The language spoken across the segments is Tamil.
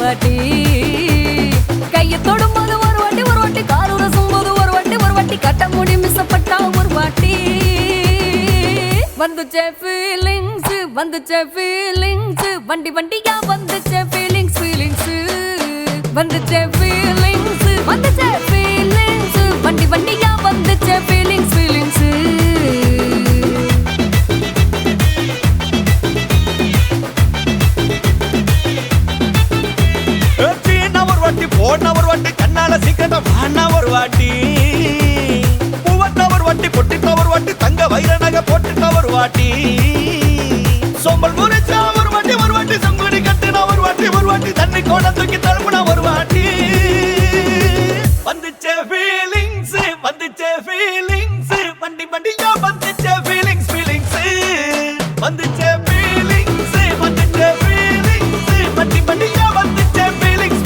வாட்டி கையை தொடும்போது ஒரு வாட்டி காலு ரசும்போது ஒரு வாட்டி கட்ட முடி மிசப்பட்டா ஒரு வாட்டி வந்துச்சே ஃபீலிங்ஸ் வண்டி வண்டியா வந்துச்சே ஃபீலிங்ஸ் வந்துச்சே ஃபீலிங்ஸ் வண்டி வண்டியா வந்துச்சே ஃபீலிங்ஸ் போன ஒரு வாட்டி கண்ணால சீக்கிரம் வாண்ணா ஒரு வாட்டி பூவட்ட ஒரு வாட்டி பொட்டிட்ட ஒரு வாட்டி தங்க வைர நகை போட்டுட்ட ஒரு வாட்டி சோம்பல் முறிச்சா ஒரு வாட்டி சங்குடி கட்டினா ஒரு வாட்டி தண்ணி கோட தூக்கி தழுப்புனா ஒரு வாட்டி வந்துச்சே ஃபீலிங்ஸ் வண்டி வண்டியா வந்துச்சே ஃபீலிங்ஸ் வந்துச்சே ஃபீலிங்ஸ் வண்டி வண்டியா வந்துச்சே ஃபீலிங்ஸ்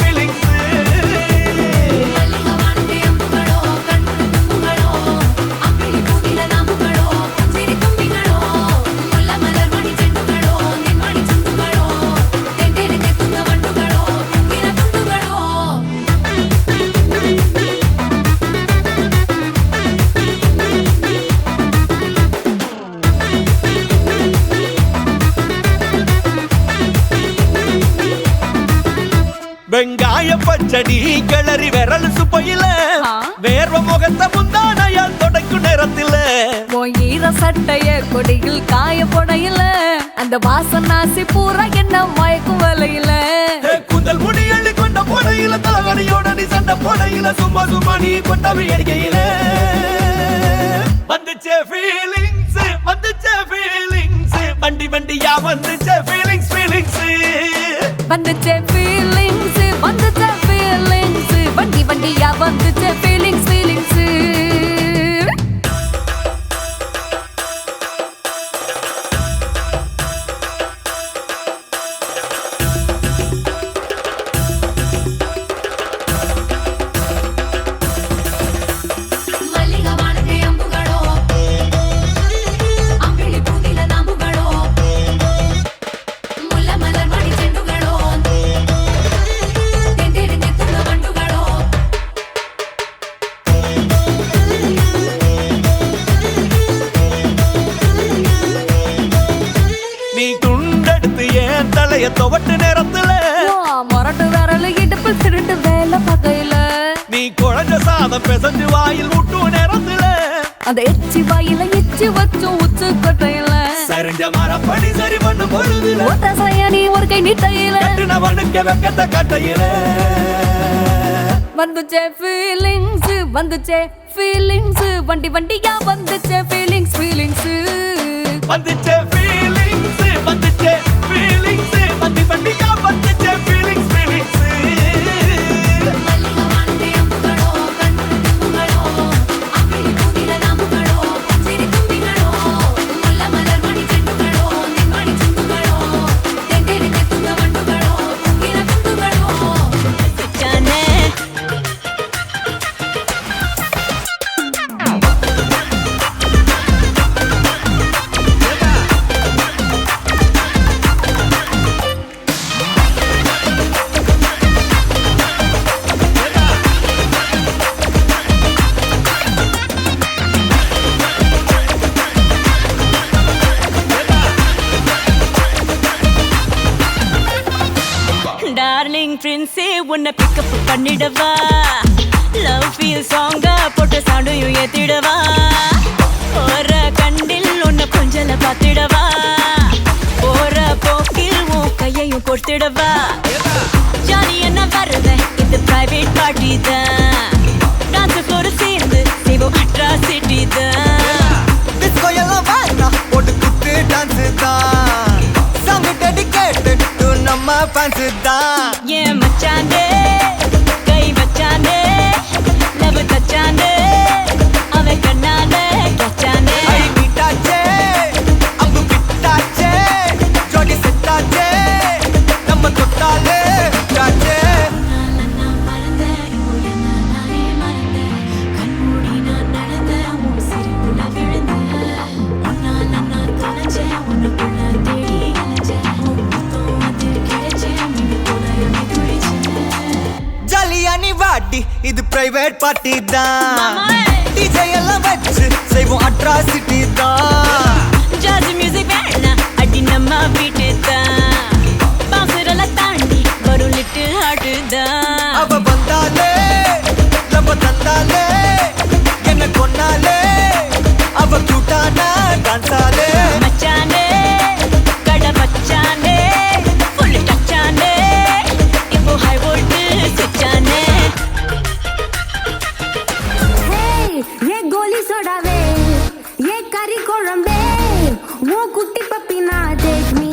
வெங்காய பச்சடி கிளறி விரல் சுப்பையில வேர்வ முகத்தை முந்தானையால் தொடக்கும் நேரத்தில் ஈர சட்டைய கொடியில் காய பொடையில அந்த வாசனாசி பூரா என்ன மயக்கும் வலையில குந்தல் முடி அள்ளி கொண்ட போடையில தலைவலியோட நீ சண்டை போடையில சும்மா நீ கொண்டவி அடிக்கையில வந்துச்சே ஃபீலிங்ஸ் வண்டி வண்டியா வந்துச்சே ஃபீலிங்ஸ் வந்துச்சே ஃபீலிங்ஸ் வண்டி வண்டியா வந்துச்சே ஃபீலிங்ஸ் துவட்டு நேரத்துல மொரட்டு விரல இடுப்பு திருட்டு வேலை பகையில நீ குழஞ்ச சாதம் பெசஞ்சு வாயில் விட்டு நேரத்துல அந்த எச்சி வாயில எச்சி வச்சும் உச்சு கொட்டையில சரிஞ்ச மரப்படி சரி பண்ணு பொழுதுல நீ ஒரு கை நீட்டையில கட்டினவனுக்கு வெக்கத்தை கட்டையில வந்துச்சே ஃபீலிங்ஸ் வண்டி வண்டியா வந்துச்சே ஃபீலிங்ஸ் வந்துச்சே ஃபீலிங்ஸ் வண்டி வண்டியா வந்துச்சே ஃபீலிங்ஸ் டார்லிங் பிரின்ஸே உன்னை பிக்கப் பண்ணிடவா லவ் ஃபீல் சாங்கா போட்டு சாண்டையும் ஏத்திடவா போற கண்டில் உன்னை கொஞ்சல பார்த்திடவா போற போக்கில் உன் கையையும் கொடுத்திடவா ஜாலி என்ன வர்றத இந்த பிரைவேட் பார்ட்டி தான் டான்ஸ் ஃப்ளோர் சேர்ந்து செய்வோம் அட்ராசிட்டி தான் டிஸ்கோ எல்லாம் வாங்க போட்டு குத்து டான்ஸ் தான் சாங் டெடிகேட்டட் டு நம்ம ஃபேன்ஸ் தான் ஏன் மச்சானே கை வச்சானே லவ் தச்சானே அவன் கண்ணானே கச்சானே ஐ மீட்டாச்சே அம்பு பிட்டாச்சே ஜோடி செட்டாச்சே நம்ம தொட்டாலே சாச்சே பிரைவேட் பார்ட்டி தான் மாமாய். டிஜே எல்லாம் வச்சு செய்வோம் அட்ராசிட்டி தான் ஜாஸ் மியூசிக் வேணா அடி நம்ம வீட்டு தான் பாசுரெல்லாம் தாண்டி வரும் லிட்டில் ஹார்ட் தான் அவ வந்தாலே நம்ம தந்தாலே என்ன கொன்னாலே அவ கூட்டானா டான்ஸாலே மச்சானே கடை வச்சானே ஃபுல் டச்சானே இப்போ ஹை வோல்ட் சுச்சானே ஏ கோலி சோடாவே ஏ கறி குழம்பே ஓ குட்டி பப்பினா டேக் மீ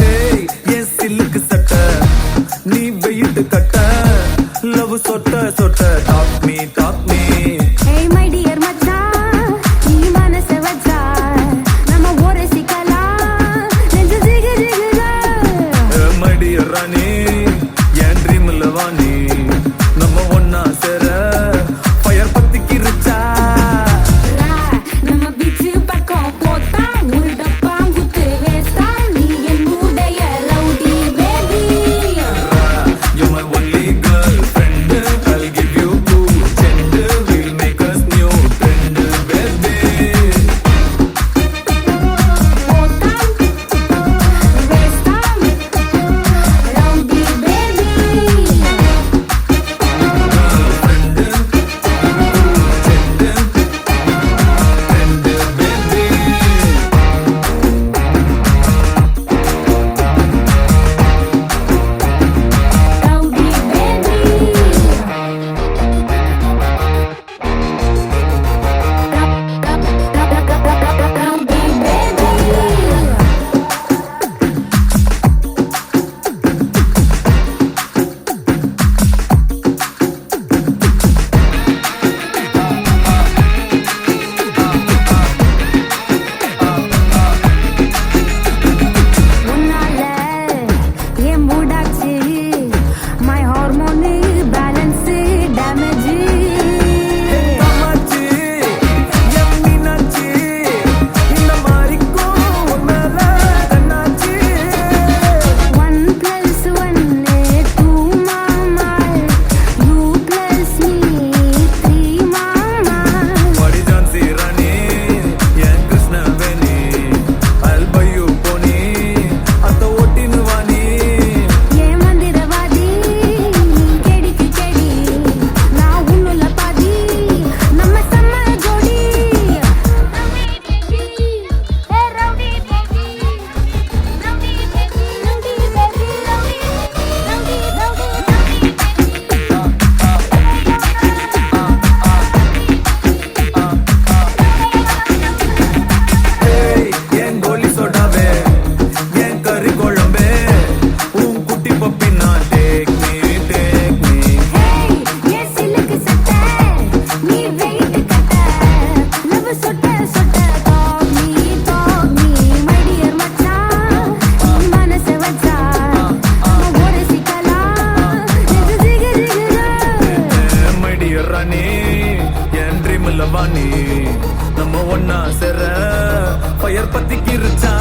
ஏய் என் சில்லுக்கு சட்ட நீ வெயிட் கட்ட லவ் சொட்ட சொட்ட டாக் மீ ஏய் மை டியர் மச்சான் நீ மனச வச்சா நம்ம ஒரே சிக்கலாம் நெஞ்சு ஜிகு ஜிகுதா மடி ராணி என் ட்ரீம்ல வாணி நம்ம ஒன்னா சேர ஃபயர் பத்திக்கு ரிச்சா நம்ம பீச்சு பக்கம் போத்தா ஒரு டப்பா குத்து வேஸ்டா நீ என் உடைய rowdy baby You're my only girlfriend. I'll give you two gender. We'll make us new trend, baby. போத்தா வேஸ்டா ரவுடி பேபி rowdy baby உன்னால என் மூடாச்சு my hormone balance damage Kamakshi, என் மீனாட்சி, இந்த மாறிக்கும் உன் மேல கண்ணாச்சி. 1+1 2 மாமா you plus me 3 மாமா படி ஜான்சி ராணி, என் Krishnaveni. I'll buy you pony, அத்த ஓட்டின்னு வாணி. ஏ மந்திரவாதி கெடிக்கு கெடி நான் உன்னுல பாதி நம்ம செம்ம ஜோடி rowdy baby rowdy baby rowdy baby rowdy ஏய், என் கோலி சோடாவே, என் கறி குழம்பே, உன் குட்டி பப்பி நான் take me. ஹேய் ஏ சிலுக்கு சட்டை நீ வெயிட் கட்ட லவ் சொட்ட சொட்ட டாக் மீ மை டியர் மச்சான் நீ மனச வச்சா நம்ம ஒரு சிக்கலாம் நெஞ்சு ஜிகு ஜிகுதா My dear ராணி, என் ட்ரீம்ல வாணி. நம்ம ஒன்னா சேர ஃபயர் பத்திக்கு ரிச்சா.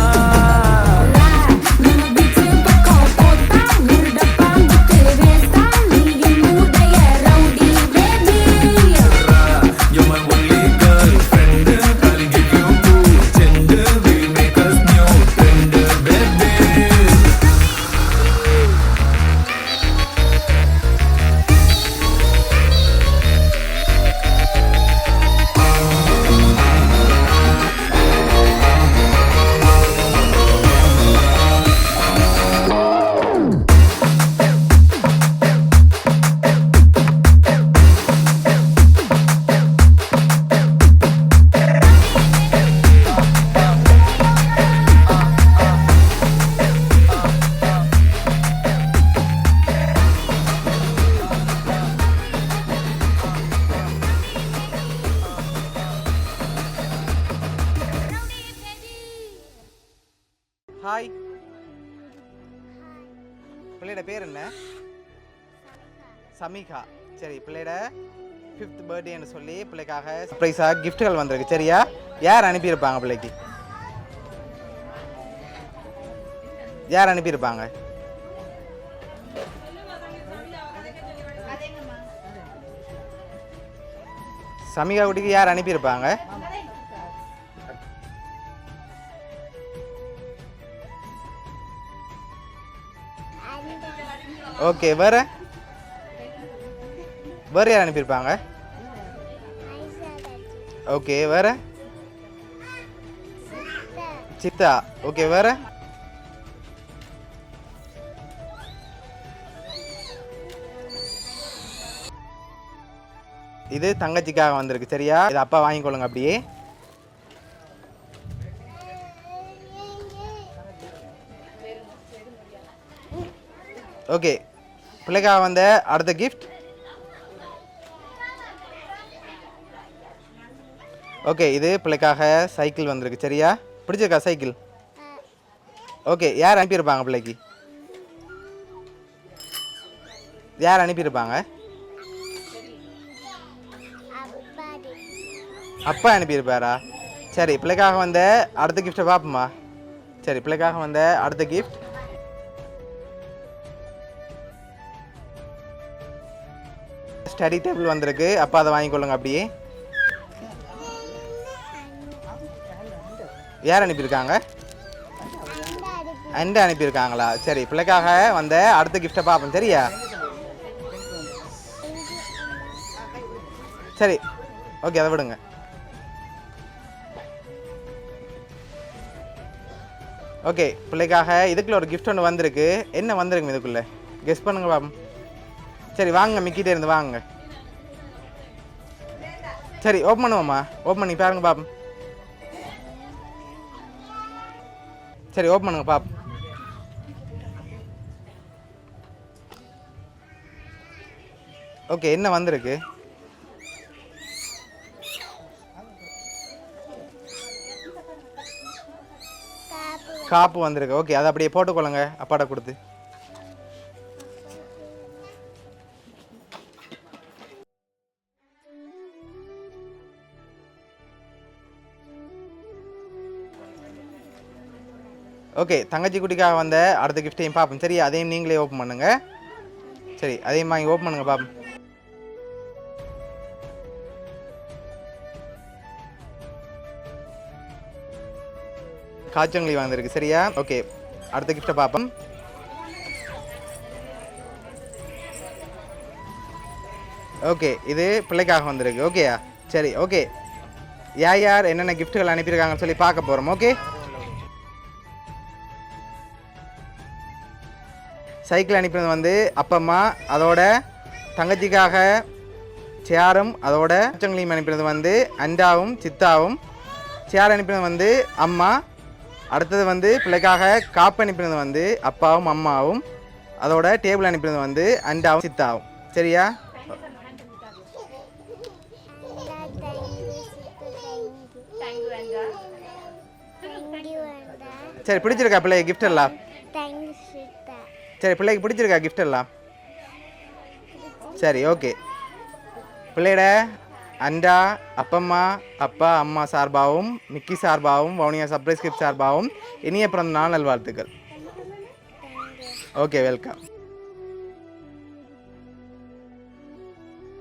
நம்ம பீச்சு பக்கம் போத்தா ஒரு டப்பா குத்து வேஸ்டா நீ என் உடைய rowdy baby You're my only girlfriend. I'll give you two gender. We'll make us new trend, baby. Hi பிள்ளையோட பேர் என்ன? சமிகா. சரி, பிள்ளையோட 5th பர்த்டேன்னு சொல்லி பிள்ளைக்காக சர்ப்ரைஸாக கிஃப்ட்டுகள் வந்திருக்கு. சரியா? யார் அனுப்பியிருப்பாங்க பிள்ளைக்கு? யார் அனுப்பியிருப்பாங்க? சமிகா குட்டிக்கு யார் அனுப்பியிருப்பாங்க? ஓகே, வேற வேற யார் அனுப்பியிருப்பாங்க? ஓகே, வேற சித்தா. ஓகே, வேற இது தங்கச்சிக்காக வந்திருக்கு. சரியா, இது அப்பா வாங்கிக்கொள்ளுங்க அப்படியே. ஓகே, பிள்ளைக்காக வந்த அடுத்த கிஃப்ட். ஓகே, இது பிள்ளைக்காக சைக்கிள் வந்திருக்கு. சரியா, பிடிச்சிருக்கா சைக்கிள்? ஓகே, யார் அனுப்பியிருப்பாங்க பிள்ளைக்கு? யார் அனுப்பியிருப்பாங்க? அப்பா அனுப்பியிருப்பாரா? சரி, பிள்ளைக்காக வந்த அடுத்த கிஃப்ட்டை பார்ப்போமா? சரி, பிள்ளைக்காக வந்த அடுத்த கிஃப்ட். ஸ்டடி டேபிள் வந்திருக்கு. அப்பா அதை வாங்கிக்கொள்ளுங்க அப்படியே. யார் அனுப்பியிருக்காங்க? அண்டை அனுப்பியிருக்காங்களா? சரி, பிள்ளைக்காக வந்த அடுத்த கிஃப்ட்டை பார்ப்போம். சரியா, சரி, ஓகே, அதை விடுங்க. ஓகே, பிள்ளைக்காக இதுக்குள்ள ஒரு கிஃப்ட் ஒன்று வந்திருக்கு. என்ன வந்திருக்கு இதுக்குள்ளே? கெஸ் பண்ணுங்க பாப்போம். சரி, வாங்க, மிக்கிட்டே இருந்து வாங்க. சரி, ஓப்பன் பண்ணுவோம்மா. ஓப்பன் பண்ணி பாருங்க பாப்போம். சரி, ஓப்பன் பண்ணுங்க பாப்போம். ஓகே, என்ன வந்திருக்கு? காப்பு வந்திருக்கு. ஓகே, அதை அப்படியே போட்டுக்கொள்ளுங்க அப்பாட்ட கொடுத்து. ஓகே, தங்கச்சி குட்டிக்காக வந்த அடுத்த கிஃப்டையும் பார்ப்போம். சரி, அதையும் நீங்களே ஓப்பன் பண்ணுங்க. சரி, அதையும் வாங்கி ஓப்பன் பண்ணுங்க பார்ப்போம். காய்ச்சங்களி வந்திருக்கு. சரியா, ஓகே, அடுத்த கிஃப்ட்டை பார்ப்போம். ஓகே, இது பிள்ளைக்காக வந்திருக்கு. ஓகேயா, சரி, ஓகே, யார் என்னென்ன கிஃப்ட்டுகள் அனுப்பியிருக்காங்கன்னு சொல்லி பார்க்க போகிறோம். ஓகே, சைக்கிள் அனுப்பினது வந்து அப்பம்மா, அதோட தங்கச்சிக்காக சேரும், அதோட காய்ச்சங்களையும் அனுப்பினது வந்து அண்டாவும் சித்தாவும். சேர் அனுப்பினது வந்து அம்மா. அடுத்தது வந்து பிள்ளைக்காக காப்பு அனுப்பினது வந்து அப்பாவும் அம்மாவும். அதோட டேபிள் அனுப்பினது வந்து அண்டாவும் சித்தாவும். சரியா, சரி, பிடிச்சிருக்கா பிள்ளைக்கு கிஃப்ட் எல்லாம்? சரி, பிள்ளைக்கு பிடிச்சிருக்கா கிஃப்ட் எல்லாம்? சரி, ஓகே, பிள்ளையோட அண்டா அப்பம்மா அப்பா அம்மா சார்பாகவும் மிக்கி சார்பாகவும் வவுனியா சர்ப்ரைஸ் கிஃப்ட் சார்பாகவும் இனிய பிறந்த நாள் நல்வாழ்த்துக்கள். Okay, welcome.